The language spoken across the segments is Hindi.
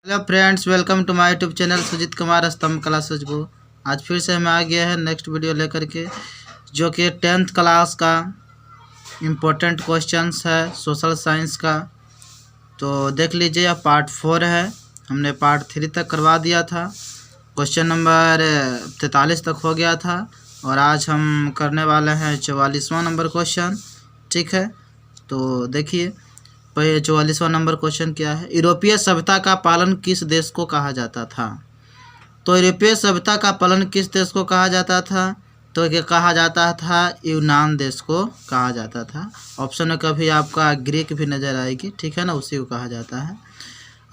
Hello friends, welcome to my YouTube channel Sujeet Kumar Stambh classes को। आज फिर से मैं आ गया है नेक्स्ट वीडियो लेकर के, जो कि 10th क्लास का इम्पोर्टेंट क्वेश्चंस है सोशल साइंस का। तो देख लीजिए, यह पार्ट 4 है। हमने पार्ट 3 तक करवा दिया था, क्वेश्चन नंबर 43 तक हो गया था, और आज हम करने वाले हैं 44वां नंबर क्वेश्चन। ठीक है, तो देखिए पहले 44वां नंबर क्वेश्चन क्या है। यूरोपीय सभ्यता का पालन किस देश को कहा जाता था? तो यूरोपीय सभ्यता का पालन किस देश को कहा जाता था? तो ये कहा जाता था यूनान देश को कहा जाता था। ऑप्शन में कभी आपका ग्रीक भी नज़र आएगी, ठीक है ना, उसी को कहा जाता है।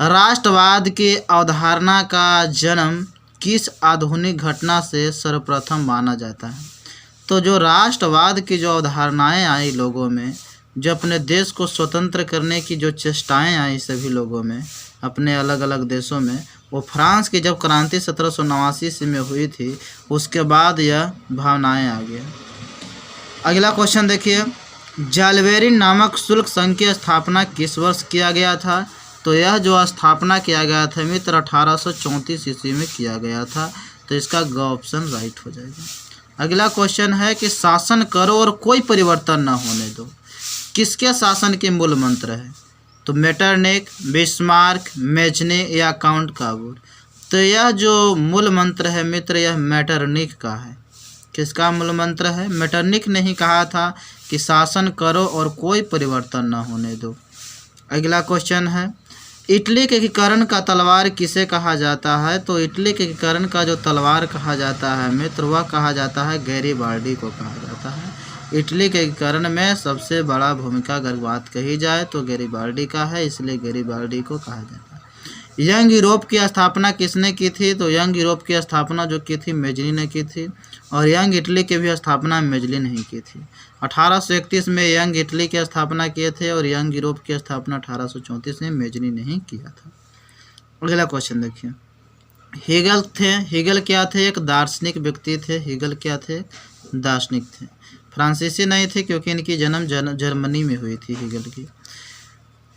राष्ट्रवाद की अवधारणा का जन्म किस आधुनिक घटना से सर्वप्रथम माना जाता है? तो जो राष्ट्रवाद की जो अवधारणाएँ आई लोगों में, जो अपने देश को स्वतंत्र करने की जो चेष्टाएं आई सभी लोगों में अपने अलग अलग देशों में, वो फ्रांस की जब क्रांति 1789 ईस्वी में हुई थी, उसके बाद यह भावनाएं आ गई। अगला क्वेश्चन देखिए, जालवेरी नामक शुल्क संघ की स्थापना किस वर्ष किया गया था? तो यह जो स्थापना किया गया था मित्र 1834 ईस्वी में किया गया था। तो इसका ग ऑप्शन राइट हो जाएगा। अगला क्वेश्चन है कि शासन करो और कोई परिवर्तन न होने दो, किसके शासन के मूल मंत्र है? तो मेटरनिख, बिस्मार्क, मेजने या काउंट काबूर। तो यह जो मूल मंत्र है मित्र, यह मेटरनिख का है। किसका मूल मंत्र है? मेटरनिख ने ही कहा था कि शासन करो और कोई परिवर्तन न होने दो। अगला क्वेश्चन है, इटली के एकीकरण का तलवार किसे कहा जाता है? तो इटली के एकीकरण का जो तलवार कहा जाता है मित्र, वह कहा जाता है गैरीबाल्डी को कहा जाता है। इटली के एकीकरण में सबसे बड़ा भूमिका अगर बात कही जाए तो गैरीबाल्डी का है, इसलिए गैरीबाल्डी को कहा जाता है। यंग यूरोप की स्थापना किसने की थी? तो यंग यूरोप की स्थापना जो की थी मेजनी ने की थी, और यंग इटली की भी स्थापना मेजनी ने ही की थी। 1831 में यंग इटली की स्थापना किए थे, और यंग यूरोप की स्थापना 1834 में मेजनी ने ही किया था। अगला क्वेश्चन देखिए, हीगल थे। हीगल क्या थे? एक दार्शनिक व्यक्ति थे। हीगल क्या थे? दार्शनिक थे। फ्रांसीसी नहीं थे, क्योंकि इनकी जन्म जर्मनी में हुई थी हीगल की,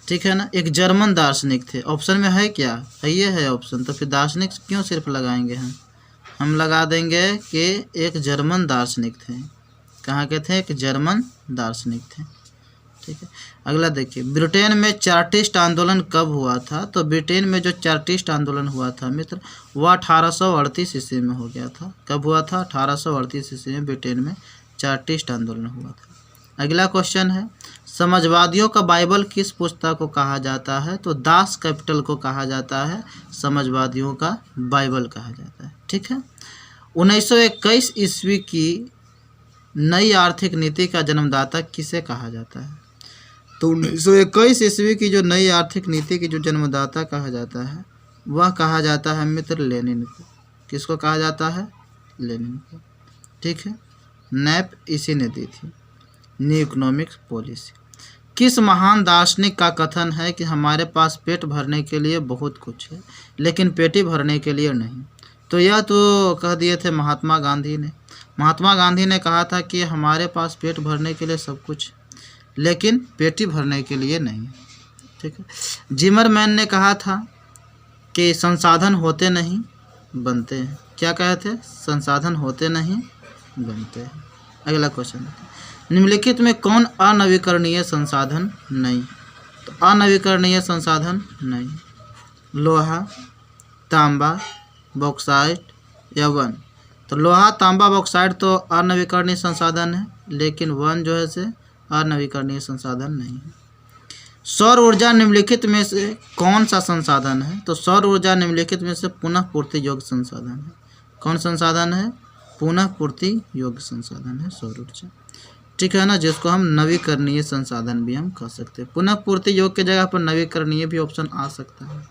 ठीक है ना। एक जर्मन दार्शनिक थे। ऑप्शन में है क्या? है, ये है ऑप्शन। तो फिर दार्शनिक क्यों सिर्फ लगाएंगे हम लगा देंगे कि एक जर्मन दार्शनिक थे। कहाँ के थे? एक जर्मन दार्शनिक थे, ठीक है। अगला देखिए, ब्रिटेन में चार्टिस्ट आंदोलन कब हुआ था? तो ब्रिटेन में जो चार्टिस्ट आंदोलन हुआ था मित्र, वह 1838 ईस्वी में हो गया था। कब हुआ था? 1838 ईस्वी में ब्रिटेन में चार्टिस्ट आंदोलन हुआ था। अगला क्वेश्चन है, समाजवादियों का बाइबल किस पुस्तक को कहा जाता है? तो दास कैपिटल को कहा जाता है, समाजवादियों का बाइबल कहा जाता है, ठीक है। 1921 ईस्वी की नई आर्थिक नीति का जन्मदाता किसे कहा जाता है? तो 1921 ईस्वी की जो नई आर्थिक नीति की जो जन्मदाता कहा जाता है, वह कहा जाता है मित्र लेनिन को। किसको कहा जाता है? लेनिन को, ठीक है। नैप इसी ने दी थी, न्यू इकोनॉमिक पॉलिसी। किस महान दार्शनिक का कथन है कि हमारे पास पेट भरने के लिए बहुत कुछ है, लेकिन पेटी भरने के लिए नहीं? तो यह तो कह दिए थे महात्मा गांधी ने। महात्मा गांधी ने कहा था कि हमारे पास पेट भरने के लिए सब कुछ, लेकिन पेटी भरने के लिए नहीं, ठीक है। जिमरमैन ने कहा था कि संसाधन होते नहीं बनते हैं। क्या कहे थे? संसाधन होते नहीं बनते हैं। अगला क्वेश्चन, निम्नलिखित में कौन अनवीकरणीय संसाधन नहीं? तो अनवीकरणीय संसाधन नहीं, लोहा, तांबा, बॉक्साइट या वन। तो लोहा, तांबा, बॉक्साइट तो अनवीकरणीय संसाधन है, लेकिन वन जो है से अनवीकरणीय संसाधन नहीं है। सौर ऊर्जा निम्नलिखित में से कौन सा संसाधन है? तो सौर ऊर्जा निम्नलिखित में से पुनः पूर्ति योग्य संसाधन है। कौन संसाधन है? पुनः पूर्ति योग्य संसाधन है सौर ऊर्जा, ठीक है ना, जिसको हम नवीकरणीय संसाधन भी हम कह सकते हैं। पुनः पूर्ति योग्य की जगह पर नवीकरणीय भी ऑप्शन आ सकता है।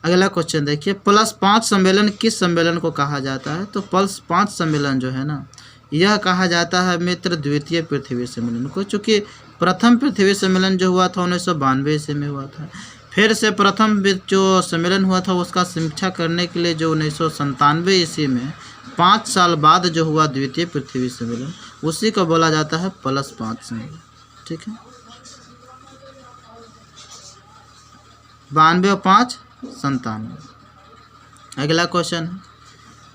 अगला क्वेश्चन देखिए, +5 सम्मेलन किस सम्मेलन को कहा जाता है? तो +5 सम्मेलन जो है ना, यह कहा जाता है मित्र द्वितीय पृथ्वी सम्मेलन को, चूँकि प्रथम पृथ्वी सम्मेलन जो हुआ था 1992 ईस्वी में हुआ था। फिर से प्रथम जो सम्मेलन हुआ था उसका समीक्षा करने के लिए जो 1997 ईस्वी में 5 साल बाद जो हुआ द्वितीय पृथ्वी सम्मेलन, उसी को बोला जाता है +5 सम्मेलन, ठीक है। 92 और 5 97। अगला क्वेश्चन है,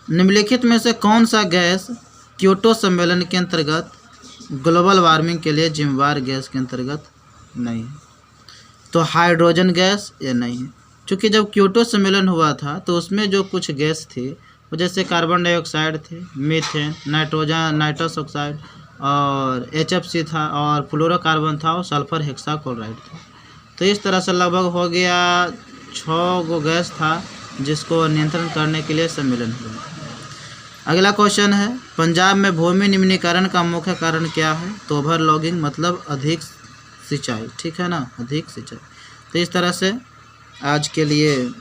निम्नलिखित में से कौन सा गैस क्योटो सम्मेलन के अंतर्गत ग्लोबल वार्मिंग के लिए जिम्मेवार गैस के अंतर्गत नहीं है? तो हाइड्रोजन गैस या नहीं है, क्योंकि जब क्योटो सम्मेलन हुआ था तो उसमें जो कुछ गैस थी वो जैसे कार्बन डाइऑक्साइड थे, मीथेन, नाइट्रोजन, नाइट्रस ऑक्साइड और HFC था और फ्लोरोकार्बन था और सल्फर हेक्साक्लोराइड था। तो इस तरह से लगभग हो गया 6 गो गैस था जिसको नियंत्रण करने के लिए सम्मेलन हुआ। अगला क्वेश्चन है, पंजाब में भूमि निम्नीकरण का मुख्य कारण क्या है? तो ओवरलॉगिंग मतलब अधिक सिंचाई, ठीक है ना, अधिक सिंचाई। तो इस तरह से आज के लिए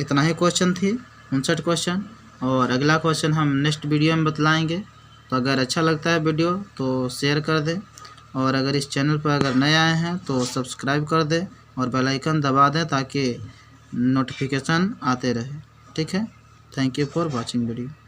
इतना ही क्वेश्चन थी, 59 क्वेश्चन, और अगला क्वेश्चन हम नेक्स्ट वीडियो में बतलाएंगे। तो अगर अच्छा लगता है वीडियो तो शेयर कर दें, और अगर इस चैनल पर अगर नए आए हैं तो सब्सक्राइब कर दें और बेल आइकन दबा दें ताकि नोटिफिकेशन आते रहे। ठीक है, thank you for watching video.